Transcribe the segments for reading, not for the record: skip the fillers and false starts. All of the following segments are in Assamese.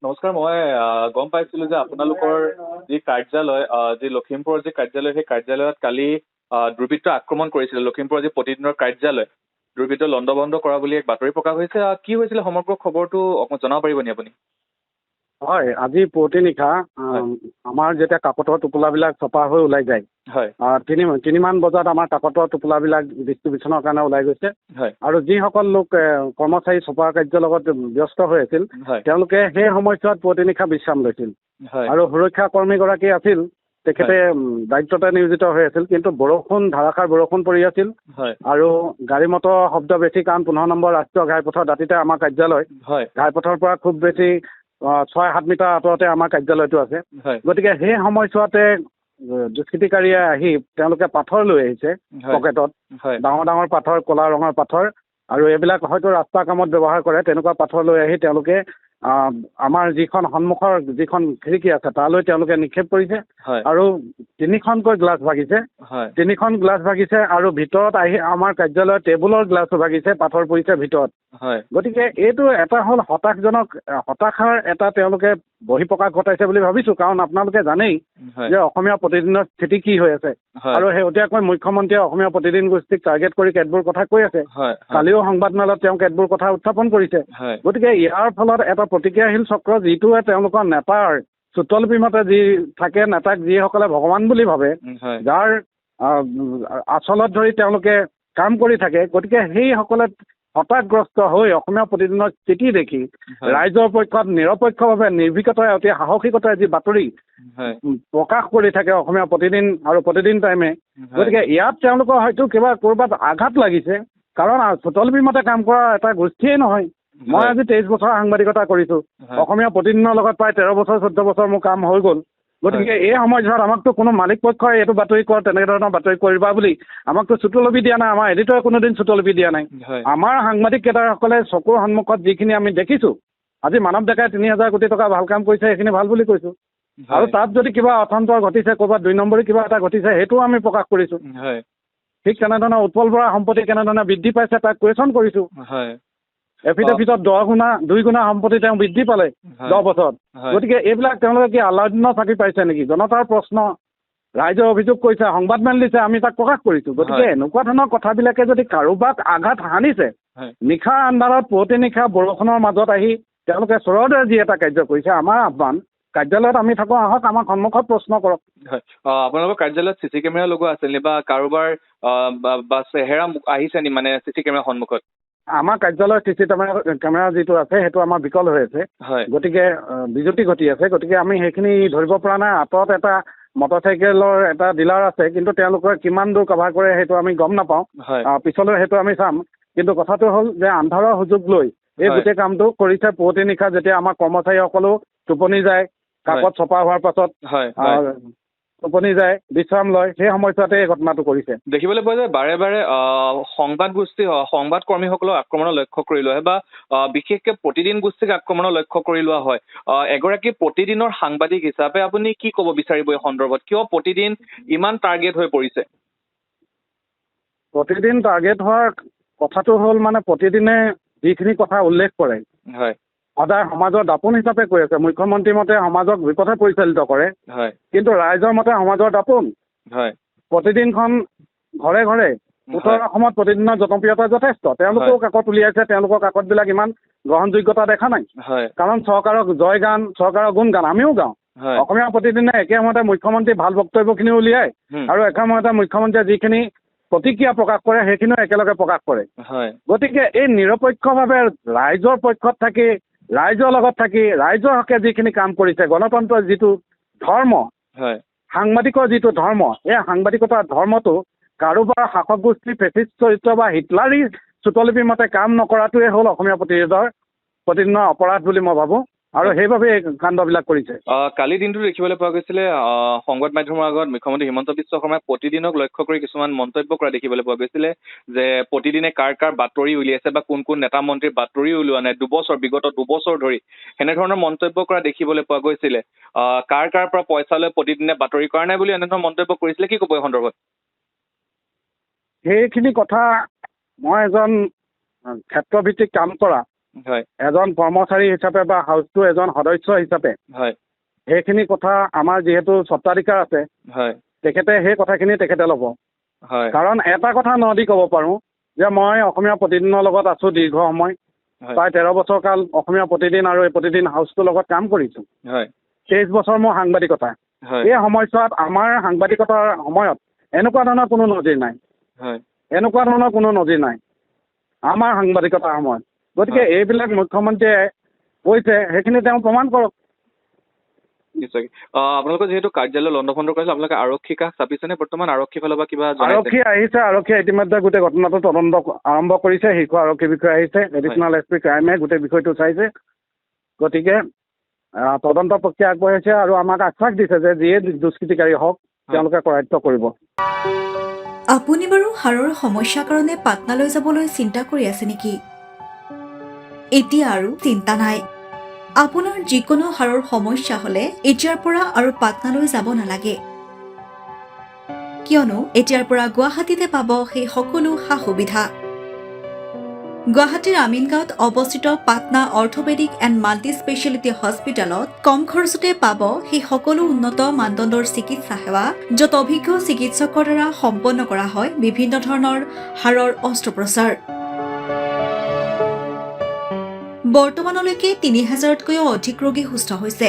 নমস্কাৰ। মই গম পাইছিলোঁ যে আপোনালোকৰ যি কাৰ্যালয়, যি লখিমপুৰৰ যি কাৰ্যালয়, সেই কাৰ্যালয়ত কালি দুৰ্বৃত্তই আক্ৰমণ কৰিছিলে। লখিমপুৰৰ যি প্ৰতিদিনৰ কাৰ্যালয় দুৰ্বৃত্তই লণ্ডভণ্ড কৰা বুলি এক বাতৰি প্ৰকাশ হৈছে। কি হৈছিলে সমগ্ৰ খবৰটো অকণমান জনাব পাৰিব নি আপুনি? হয়, আজি পুৱতি নিশা আমাৰ যেতিয়া কাকতৰ টোপোলাবিলাক চপা হৈ ওলাই যায়, হয় তিনিমান বজাত আমাৰ কাকতৰ টোপোলাবিলাক ডিষ্ট্ৰিবিউচনৰ কাৰণে ওলাই গৈছে। হয় আৰু যিসকল লোক কৰ্মচাৰী চপা কাৰ্যৰ লগত ব্যস্ত হৈ আছিল, হয় তেওঁলোকে সেই সময়ছোৱাত পুৱতি নিশা বিশ্ৰাম লৈছিল। হয় আৰু সুৰক্ষা কৰ্মীগৰাকী আছিল, তেখেতে দায়িত্বতে নিয়োজিত হৈ আছিল। কিন্তু বৰষুণ, ধাৰাসাৰ বৰষুণ পৰি আছিল হয় আৰু গাড়ী মটৰ শব্দ বেছি, কাৰণ 15 নম্বৰ ৰাষ্ট্ৰীয় ঘাইপথৰ দাঁতিতে আমাৰ কাৰ্যালয়। হয় ঘাইপথৰ পৰা খুব বেছি 6-7 মিটাৰ আঁতৰতে আমাৰ কাৰ্যালয়টো আছে। হয় গতিকে সেই সময়ছোৱাতে দুষ্কৃতিকাৰীয়ে আহি তেওঁলোকে পাথৰ লৈ আহিছে পকেটত, হয় ডাঙৰ ডাঙৰ পাথৰ, ক'লা ৰঙৰ পাথৰ, আৰু এইবিলাক হয়তো ৰাস্তা কামত ব্যৱহাৰ কৰে। তেনেকুৱা পাথৰ লৈ আহি তেওঁলোকে আমাৰ যিখন সন্মুখৰ যিখন খিৰিকী আছে তালৈ তেওঁলোকে নিক্ষেপ কৰিছে। হয় আৰু 3খনকৈ গ্লাছ ভাগিছে, হয় 3খন গ্লাছ ভাগিছে, আৰু ভিতৰত আহি আমাৰ কাৰ্যালয়ৰ টেবুলৰ গ্লাছো ভাগিছে, পাথৰ পৰিছে ভিতৰত। হয় গতিকে এইটো এটা হ'ল হতাশাৰ এটা তেওঁলোকে বহিঃপ্ৰকাশ ঘটাইছে বুলি ভাবিছোঁ। কাৰণ আপোনালোকে জানেই হয় যে অসমীয়া প্ৰতিদিনৰ স্থিতি কি হৈ আছে। হয় আৰু শেহতীয়াকৈ মুখ্যমন্ত্ৰীয়ে অসমীয়া প্ৰতিদিন গোষ্ঠীক টাৰ্গেট কৰি কেতবোৰ কথা কৈ আছে। হয় কালিও সংবাদমেলত তেওঁ কেতবোৰ কথা উত্থাপন কৰিছে। হয় গতিকে ইয়াৰ ফলত এটা প্ৰতিক্ৰিয়াশীল চক্ৰ, যিটোৱে তেওঁলোকৰ নেতাৰ চুতলপি মতে যি থাকে, নেতাক যিসকলে ভগৱান বুলি ভাবে, হয় যাৰ আচলত ধৰি তেওঁলোকে কাম কৰি থাকে, গতিকে সেইসকলে হতাশগ্ৰস্ত হৈ অসমীয়া প্ৰতিদিনৰ স্থিতি দেখি ৰাইজৰ পক্ষত নিৰপেক্ষভাৱে নিৰ্ভীকতাৰে, অতি সাহসিকতাৰে যি বাতৰি প্ৰকাশ কৰি থাকে অসমীয়া প্ৰতিদিন আৰু প্ৰতিদিন টাইমে, গতিকে ইয়াত তেওঁলোকৰ হয়তো কিবা ক'ৰবাত আঘাত লাগিছে। কাৰণ চুতলপি মতে কাম কৰা এটা গোষ্ঠীয়ে নহয়। মই আজি 23 বছৰ সাংবাদিকতা কৰিছোঁ। অসমীয়া প্ৰতিদিনৰ লগত প্ৰায় 13 বছৰ 14 বছৰ মোৰ কাম হৈ গ'ল। গতিকে এই সময়ছোৱাত আমাকতো কোনো মালিক পক্ষই এইটো বাতৰি কৰ, তেনেকৈ ধৰণৰ বাতৰি কৰিবা বুলি আমাকতো চুটুলপি দিয়া নাই। আমাৰ এডিটৰে কোনোদিন চুটুলপি দিয়া নাই। আমাৰ সাংবাদিককেইটাসকলে চকুৰ সন্মুখত যিখিনি আমি দেখিছোঁ, আজি মানৱ ডেকাই 30,000 কোটি টকা ভাল কাম কৰিছে, সেইখিনি ভাল বুলি কৈছোঁ। আৰু তাত যদি কিবা অথান্তৰ ঘটিছে, ক'ৰবাত 2 নম্বৰী কিবা এটা ঘটিছে, সেইটোও আমি প্ৰকাশ কৰিছোঁ। ঠিক তেনেধৰণৰ উৎপল বৰা সম্পত্তি কেনেধৰণে বৃদ্ধি পাইছে তাক কুৱেশ্যন কৰিছোঁ। এফিডেভিটত 2 গুণা সম্পত্তি তেওঁ বৃদ্ধি পালে 10 বছৰত। গতিকে এইবিলাক তেওঁলোকে কি আলাদিনৰ চাকি পাইছে নেকি? জনতাৰ প্ৰশ্ন, ৰাইজে অভিযোগ কৰিছে, সংবাদমেল দিছে, আমি তাক প্ৰকাশ কৰিছোঁ। গতিকে এনেকুৱা ধৰণৰ কথাবিলাকে যদি কাৰোবাক আঘাত সানিছে, নিশাৰ আন্ধাৰত পুৱতি নিশা বৰষুণৰ মাজত আহি তেওঁলোকে চোৰৰ দৰে যি এটা কাৰ্য কৰিছে, আমাৰ আহ্বান, কাৰ্যালয়ত আমি থাকোঁ, আহক আমাৰ সন্মুখত প্ৰশ্ন কৰক। আপোনালোকৰ কাৰ্যালয়ত CC কেমেৰা লগোৱা আছে নি, বা কাৰোবাৰ বা চেহেৰা আহিছে নি, মানে CC কেমেৰা সন্মুখত? আমাৰ কাৰ্যালয়ৰ CC কেমেৰা যিটো আছে সেইটো আমাৰ বিকল হৈ আছে। গতিকে বিজুতি ঘটি আছে। গতিকে আমি সেইখিনি ধৰিব পৰা নাই। আঁতৰত এটা মটৰচাইকেলৰ এটা ডিলাৰ আছে, কিন্তু তেওঁলোকে কিমান দূৰ কভাৰ কৰে সেইটো আমি গম নাপাওঁ। পিছলৈ সেইটো আমি চাম। কিন্তু কথাটো হ'ল যে আন্ধাৰৰ সুযোগ লৈ এই গোটেই কামটো কৰিছে। পুৱতি নিশা যেতিয়া আমাৰ কৰ্মচাৰীসকলেও টোপনি যায়, কাকত ছপা হোৱাৰ পাছত টোপনি যায়, বিশ্ৰাম লয়, সেই সময়ছোৱাতে এই ঘটনাটো কৰিছে। দেখিবলৈ পোৱা যায় বাৰে বাৰে সংবাদ গোষ্ঠী, সংবাদ কৰ্মীসকলক আক্ৰমণৰ লক্ষ্য কৰি লোৱা হয়, বা বিশেষকৈ প্ৰতিদিন গোষ্ঠীক আক্ৰমণৰ লক্ষ্য কৰি লোৱা হয়। এগৰাকী প্ৰতিদিনৰ সাংবাদিক হিচাপে আপুনি কি ক'ব বিচাৰিব এই সন্দৰ্ভত? কিয় প্ৰতিদিন ইমান টাৰ্গেট হৈ পৰিছে? প্ৰতিদিন টাৰ্গেট হোৱাৰ কথাটো হ'ল, মানে প্ৰতিদিনে যিখিনি কথা উল্লেখ কৰে, সদায় সমাজৰ দাপোন হিচাপে কৈ আছে। মুখ্যমন্ত্ৰী মতে সমাজক বিপথে পৰিচালিত কৰে, কিন্তু ৰাইজৰ মতে সমাজৰ দাপোন। প্ৰতিদিনখন ঘৰে ঘৰে উত্তৰ অসমত প্ৰতিদিনৰ জনপ্ৰিয়তা যথেষ্ট। তেওঁলোকেও কাকত উলিয়াইছে, তেওঁলোকৰ কাকতবিলাক ইমান গ্ৰহণযোগ্যতা দেখা নাই। কাৰণ চৰকাৰক জয়গান, চৰকাৰৰ গুণগান আমিও গাওঁ। অসমীয়া প্ৰতিদিনে একে সময়তে মুখ্যমন্ত্ৰী ভাল বক্তব্যখিনি উলিয়ায়, আৰু একে সময়তে মুখ্যমন্ত্ৰীয়ে যিখিনি প্ৰতিক্ৰিয়া প্ৰকাশ কৰে সেইখিনিও একেলগে প্ৰকাশ কৰে। গতিকে এই নিৰপেক্ষভাৱে ৰাইজৰ পক্ষত থাকি, ৰাইজৰ লগত থাকি, ৰাইজৰ হকে যিখিনি কাম কৰিছে, গণতন্ত্ৰৰ যিটো ধৰ্ম, সাংবাদিকৰ যিটো ধৰ্ম, এই সাংবাদিকতাৰ ধৰ্মটো কাৰোবাৰ শাসক গোষ্ঠী, ফেচিষ্ট চৰিত্ৰ বা হিটলাৰী চুটলিপি মতে কাম নকৰাটোৱে হ'ল অসমীয়া প্ৰতিদিনৰ অপৰাধ বুলি মই ভাবোঁ। আৰু সেইবাবে এই কাণ্ডবিলাক কৰিছে। কালি দিনটো দেখিবলৈ পোৱা গৈছিলে সংবাদ মাধ্যমৰ আগত মুখ্যমন্ত্ৰী হিমন্ত বিশ্ব শৰ্মাই প্ৰতিদিনক লক্ষ্য কৰি কিছুমান মন্তব্য কৰা দেখিবলৈ পোৱা গৈছিলে, যে প্ৰতিদিনে কাৰ কাৰ বাতৰি উলিয়াইছে বা কোন কোন নেতা মন্ত্ৰীৰ বাতৰি উলিওৱা নাই বিগত 2 বছৰ ধৰি, এনেধৰণৰ মন্তব্য কৰা দেখিবলৈ পোৱা গৈছিলে। কাৰ কাৰ পৰা পইচা লৈ প্ৰতিদিনে বাতৰি কৰা নাই বুলি এনেধৰণৰ মন্তব্য কৰিছিলে। কি ক'ব এই সন্দৰ্ভত? সেইখিনি কথা, মই এজন ক্ষেত্ৰভিত্তিক কাম কৰা হয় এজন কৰ্মচাৰী হিচাপে বা হাউচটোৰ এজন সদস্য হিচাপে হয় সেইখিনি কথা আমাৰ যিহেতু স্বত্বাধিকাৰ আছে, হয় তেখেতে সেই কথাখিনি তেখেতে ল'ব। হয় কাৰণ এটা কথা নদি ক'ব পাৰোঁ যে মই অসমীয়া প্ৰতিদিনৰ লগত আছোঁ দীৰ্ঘ সময়, হয় প্ৰায় 13 বছৰ কাল অসমীয়া প্ৰতিদিন আৰু এই প্ৰতিদিন হাউচটোৰ লগত কাম কৰিছোঁ। হয় 23 বছৰ মোৰ সাংবাদিকতা। হয় এই সময়ছোৱাত আমাৰ সাংবাদিকতাৰ সময়ত এনেকুৱা ধৰণৰ কোনো নজিৰ নাই, হয় এনেকুৱা ধৰণৰ কোনো নজিৰ নাই আমাৰ সাংবাদিকতাৰ সময়ত। গতিকে এইবিলাক মুখ্যমন্ত্ৰীয়ে কৈছে সেইখিনি তেওঁ প্ৰমাণ কৰক। নিশ্চয়। আপোনালোকৰ যিহেতু কাৰ্যালয় লণ্ডভণ্ড কৰিছে, আপোনালোকে আৰক্ষী কাষ চাপিছেনে বৰ্তমান? আৰক্ষী ফালৰ পৰা কিবা জনাইছে? আৰক্ষী আহিছে, আৰক্ষীয়ে ইতিমধ্যে গোটেই ঘটনাটো তদন্ত আৰম্ভ কৰিছে। শীৰ্ষ আৰক্ষী বিষয়া আহিছে, এডিচনেল SP ক্ৰাইমে গোটেই বিষয়টো চাইছে। গতিকে তদন্ত প্ৰক্ৰিয়া আগবঢ়াইছে আৰু আমাক আশ্বাস দিছে যে যিয়ে দুষ্কৃতিকাৰী হওক তেওঁলোকে কৰায়ত্ব কৰিব। আপুনি বাৰু হাড়ৰ সমস্যাৰ কাৰণে পাটনালৈ যাবলৈ চিন্তা কৰি আছে নেকি? এতিয়া আৰু চিন্তা নাই। আপোনাৰ যিকোনো হাড়ৰ সমস্যা হ'লে এতিয়াৰ পৰা আৰু পাটনালৈ যাব নালাগে, কিয়নো এতিয়াৰ পৰা গুৱাহাটীতে পাব সেই সকলো সা সুবিধা। গুৱাহাটীৰ আমিনগাঁৱত অৱস্থিত Patna orthopaedic and multi speciality হস্পিটেলত কম খৰচতে পাব সেই সকলো উন্নত মানদণ্ডৰ চিকিৎসা সেৱা, য'ত অভিজ্ঞ চিকিৎসকৰ দ্বাৰা সম্পন্ন কৰা হয় বিভিন্ন ধৰণৰ হাড়ৰ অস্ত্ৰোপচাৰ। বৰ্তমানলৈকে 3000তকৈও অধিক ৰোগী সুস্থ হৈছে।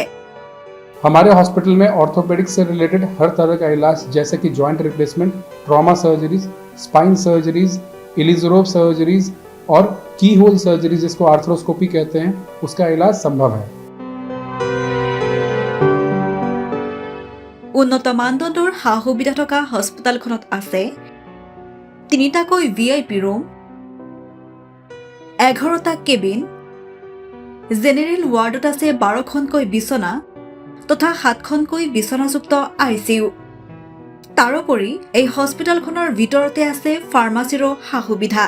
हमारे हॉस्पिटल में ऑर्थोपेडिक्स से रिलेटेड हर तरह का इलाज जैसे कि joint replacement, trauma surgeries, spine surgeries, Ilizarov surgeries और की होल सर्जरी जिसको आर्थ्रोस्कोपी कहते हैं, उसका इलाज संभव है। উন্নত মানদণ্ডৰ সা সুবিধা থকা হস্পিটেলখনত আছে 3টাকৈ VIP ৰুম, 11টা কেবিন, জেনেৰেল ৱাৰ্ডত আছে 12খনকৈ বিচনা তথা 7খনকৈ বিচনাযুক্ত ICU। তাৰোপৰি এই হস্পিটেলখনৰ ভিতৰতে আছে ফাৰ্মাচীৰো সা সুবিধা।